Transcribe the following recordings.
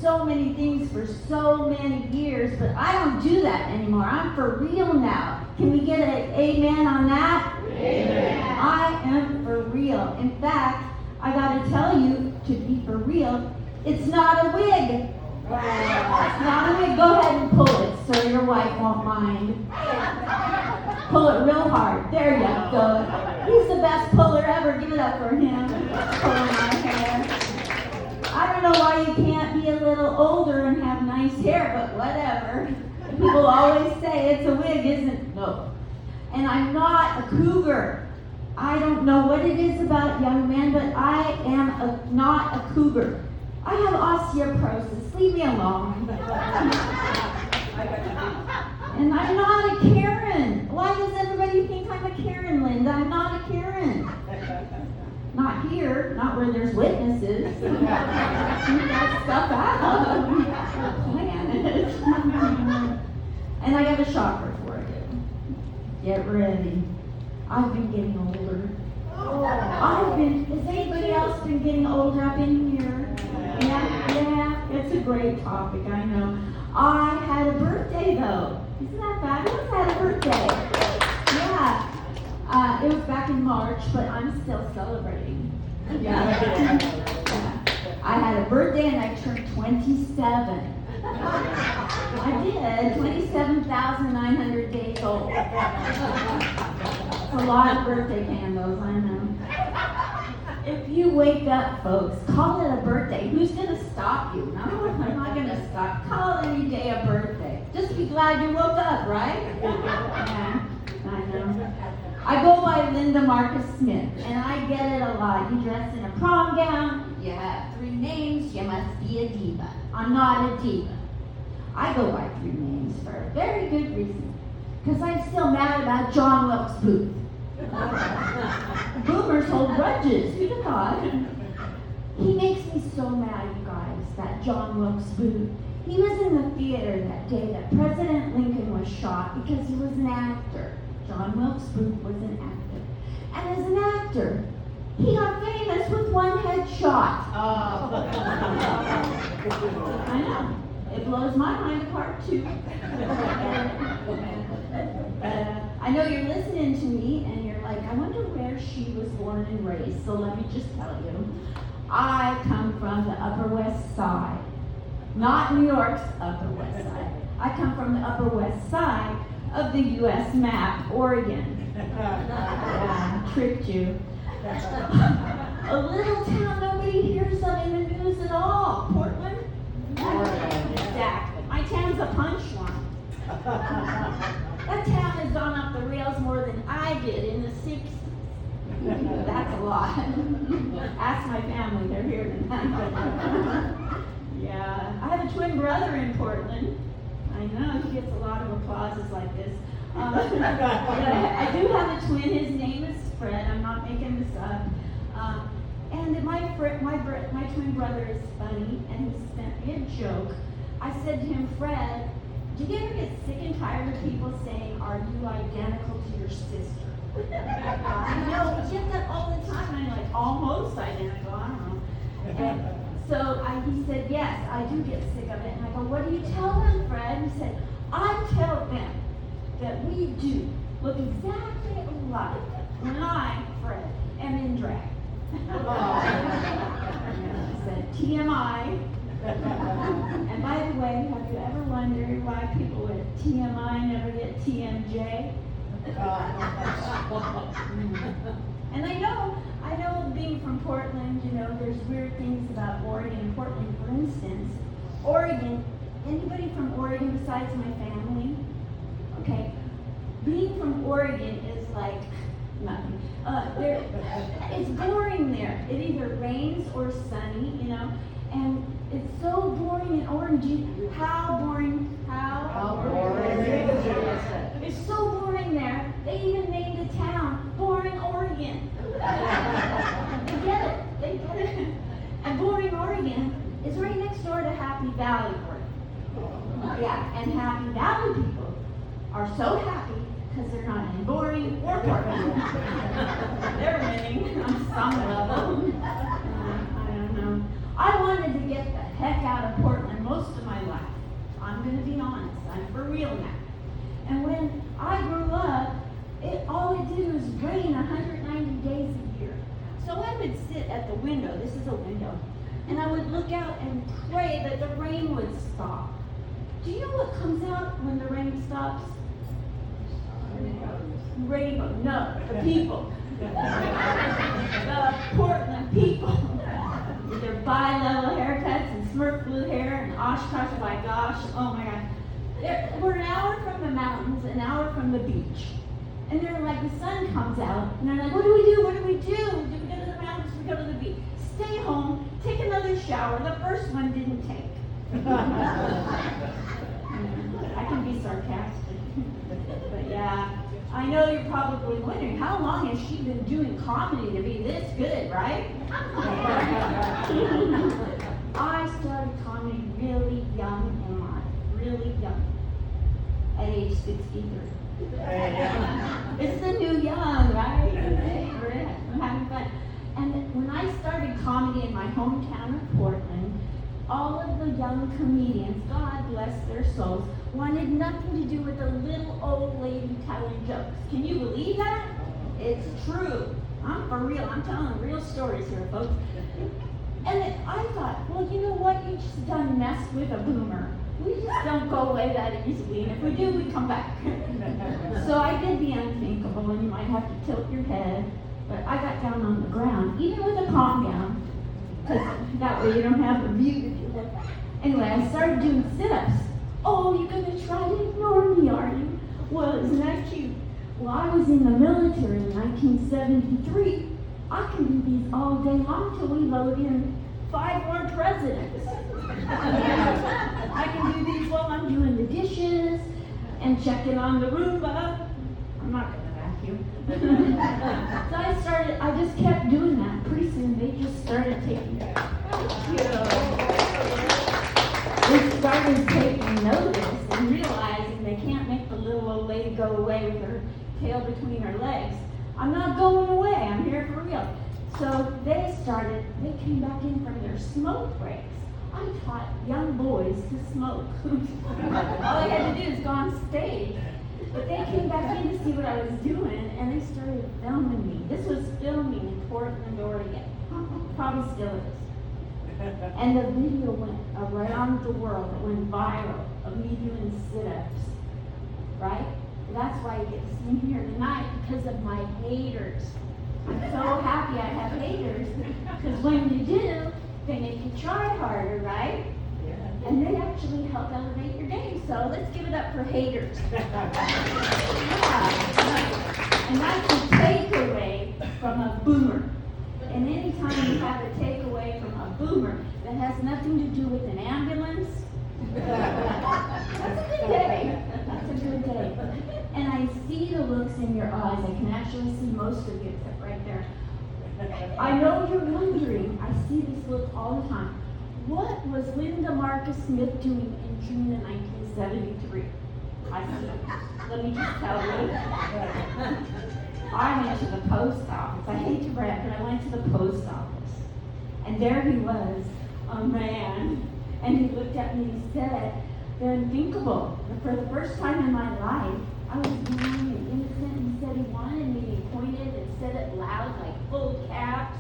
so many things for so many years, but I don't do that anymore. I'm for real now. Can we get an amen on that? Amen. I am for real. In fact, I got to tell you, to be for real, it's not a wig. It's not a wig. Go ahead and pull it so your wife won't mind. Pull it real hard. There you go. He's the best puller ever. Give it up for him. Pulling my hair. I don't know why you can't be a little older and have nice hair, but whatever. People always say it's a wig, isn't it? No. And I'm not a cougar. I don't know what it is about young men, but I am not a cougar. I have osteoporosis. Leave me alone. And I'm not a Karen. Why does everybody think I'm a Karen, Linda? I'm not a Karen. Not here, not where there's witnesses. Keep that stuff out. Plan it. And I got a shocker for you. Get ready. I've been getting older. Has anybody else been getting older up in here? Yeah, it's a great topic, I know. I had a birthday though. Isn't that fabulous? I had a birthday. Yeah. It was back in March, but I'm still celebrating. Yeah. I had a birthday and I turned 27. I did. 27,900 days old. It's a lot of birthday candles, I know. If you wake up, folks, call it a birthday. Who's going to stop you? No, I'm not going to stop. Call any day a birthday. Just be glad you woke up, right? Yeah, I know. I go by Linda Marcus Smith, and I get it a lot. You dress in a prom gown, you have 3 names, you must be a diva. I'm not a diva. I go by 3 names for a very good reason. Because I'm still mad about John Wilkes Booth. Boomers hold grudges, who'd have thought? He makes me so mad, you guys, that John Wilkes Booth. He was in the theater that day that President Lincoln was shot because he was an actor. John Wilkes Booth was an actor. And as an actor, he got famous with one headshot. I know. It blows my mind apart too. I know you're listening to me and you're like, I wonder where she was born and raised. So let me just tell you. I come from the Upper West Side. Not New York's Upper West Side. I come from the Upper West Side of the U.S. map, Oregon. Tricked you. A little town nobody hears of in the news at all. Portland? Exactly. My town's a punchline. That town has gone off the rails more than I did in the 60s. That's a lot. Ask my family, they're here tonight. Yeah. I have a twin brother in Portland. I know, he gets a lot of applauses like this. I do have a twin, his name is Fred, I'm not making this up. And my twin brother is funny, and he sent me a joke. I said to him, Fred, do you ever get sick and tired of people saying, are you identical to your sister? I know, we get that all the time, and I'm like, almost identical, I don't know. And so he said, yes, I do get sick of it. And I go, what do you tell them, Fred? He said, I tell them that we do look exactly alike when I, Fred, am in drag. I said, TMI. And by the way, have you ever wondered why people with TMI never get TMJ? And I know being from Portland, there's weird things about Oregon and Portland. For instance, Oregon, anybody from Oregon besides my family? Okay. Being from Oregon is like nothing. It's boring there. It either rains or sunny, and it's so boring in Oregon. How boring? How boring? It's so boring there. They even named a town Boring, Oregon. They get it. And Boring, Oregon is right next door to Happy Valley, Oregon. Yeah, and Happy Valley people are so happy because they're not in Boring or Portland. They're winning on some level. I don't know. I wanted to get the heck out of Portland most of my life. I'm going to be honest. I'm for real now. And when I grew up, all it did was rain 190 days a year. So I would sit at the window. This is a window. And I would look out and pray that the rain would stop. Do you know what comes out when the rain stops? Rainbow. No, the people. The Portland people. With their bi-level haircuts and smirk blue hair and Oshkosh by gosh. Oh my God. We're an hour from the mountains, an hour from the beach. And they're like, the sun comes out, and they're like, what do we do? What do we do? Do we go to the mountains? Do we go to the beach? Stay home, take another shower. The first one didn't take. I can be sarcastic. But yeah, I know you're probably wondering, how long has she been doing comedy to be this good, right? I started comedy really young in life, really young, at age 63. It's the new young, right? I'm having fun. And when I started comedy in my hometown of Portland, all of the young comedians, God bless their souls, wanted nothing to do with a little old lady telling jokes. Can you believe that? It's true. I'm for real. I'm telling real stories here, folks. And I thought, well, you know what? You just done messed with a boomer. We just don't go away that easily, and if we do, we come back. So I did the unthinkable, and you might have to tilt your head, but I got down on the ground, even with a calm down, because that way you don't have a view to do it. Anyway, I started doing sit-ups. Oh, you're going to try to ignore me, are you? Well, isn't that cute? Well, I was in the military in 1973. I can do these all day long till we vote in 5 more presidents. I can do these while I'm doing the dishes and checking on the Roomba. I'm not going to vacuum. So I just kept doing that. Pretty soon they just started taking They started taking notice and realizing they can't make the little old lady go away with her tail between her legs. I'm not going away. I'm here for real. So they came back in from their smoke breaks. I taught young boys to smoke. All I had to do is go on stage. But they came back in to see what I was doing, and they started filming me. This was filming in Portland, Oregon. Probably still is. And the video went around the world. It went viral of me doing sit-ups. Right? That's why you get to see me here tonight, because of my haters. I'm so happy I have haters, because when you do, they make you try harder, right? Yeah. And they actually help elevate your game. So let's give it up for haters. Yeah. And that's a takeaway from a boomer. And anytime you have a takeaway from a boomer that has nothing to do with an ambulance, that's a good day. That's a good day. And I see the looks in your eyes. I can actually see most of you, except right there. I know you're wondering, I see this look all the time. What was Linda Marcus Smith doing in June of 1973? Let me just tell you. I went to the post office. I hate to brag, but I went to the post office. And there he was, a man. And he looked at me and he said, the unthinkable. For the first time in my life, I was young and innocent. He said he wanted me. He pointed and said it loud, like full caps.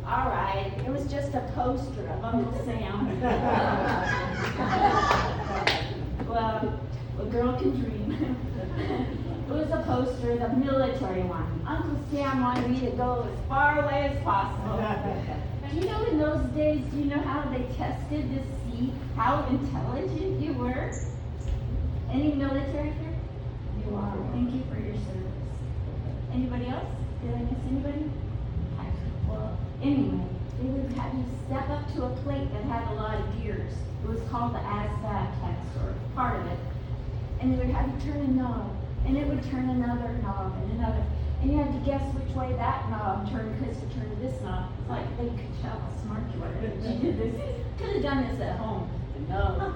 All right, it was just a poster of Uncle Sam. Well, a girl can dream. It was a poster, the military one. Uncle Sam wanted me to go as far away as possible. Do you know in those days, do you know how they tested to see how intelligent you were? Any military here? You are. Thank you for your service. Anybody else? Did I miss anybody? Well, anyway, they would have you step up to a plate that had a lot of gears. It was called the ASVAB test, or part of it. And they would have you turn a knob, and it would turn another knob and another. And you had to guess which way that knob turned because it turned this knob. It's like they could tell how smart you were. You did this. Could have done this at home. No.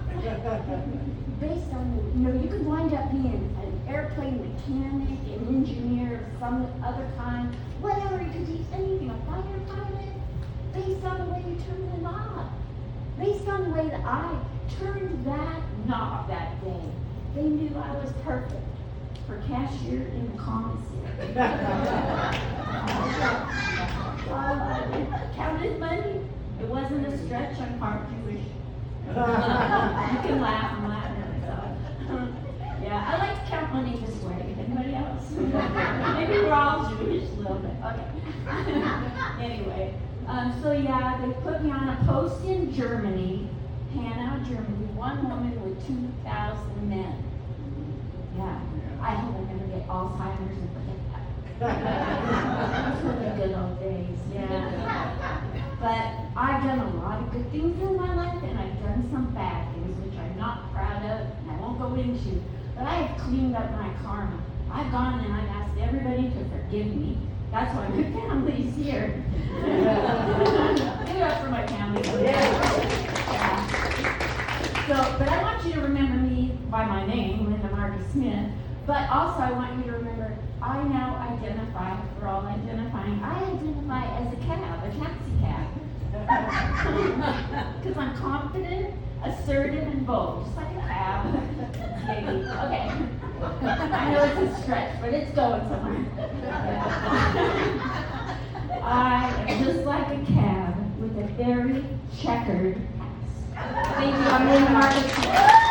Based on, you could wind up being an airplane mechanic, an engineer of some other kind, whatever. You could be anything, a fighter pilot, based on the way you turn the knob. based on the way that I turned that knob that day, they knew I was perfect for cashier in the commissary. Counted money. It wasn't a stretch. I'm part Jewish. You can laugh. I'm laughing at myself. Yeah, I like to count money this way. Anybody else? Maybe we're all Jewish a little bit. Okay. Anyway, so yeah, they put me on a post in Germany, Hanau, Germany. One woman with 2,000 men. Yeah. I hope I never get Alzheimer's and forget that. Those were the good old days. Yeah. But I've done a lot of good things in my life, and I've done some bad things, which I'm not proud of, and I won't go into. But I have cleaned up my karma. I've gone and I've asked everybody to forgive me. That's why my family's here. Give it up for my family. Yeah. So, but I want you to remember me by my name, Linda Marty Smith. But also I want you to remember, I now identify, we're all identifying, I identify as a cab, a taxi cab. Because I'm confident, assertive, and bold, just like a cab. Maybe. Okay. I know it's a stretch, but it's going somewhere. I am just like a cab with a very checkered past. Thank you. I'm Linda Marty Smith.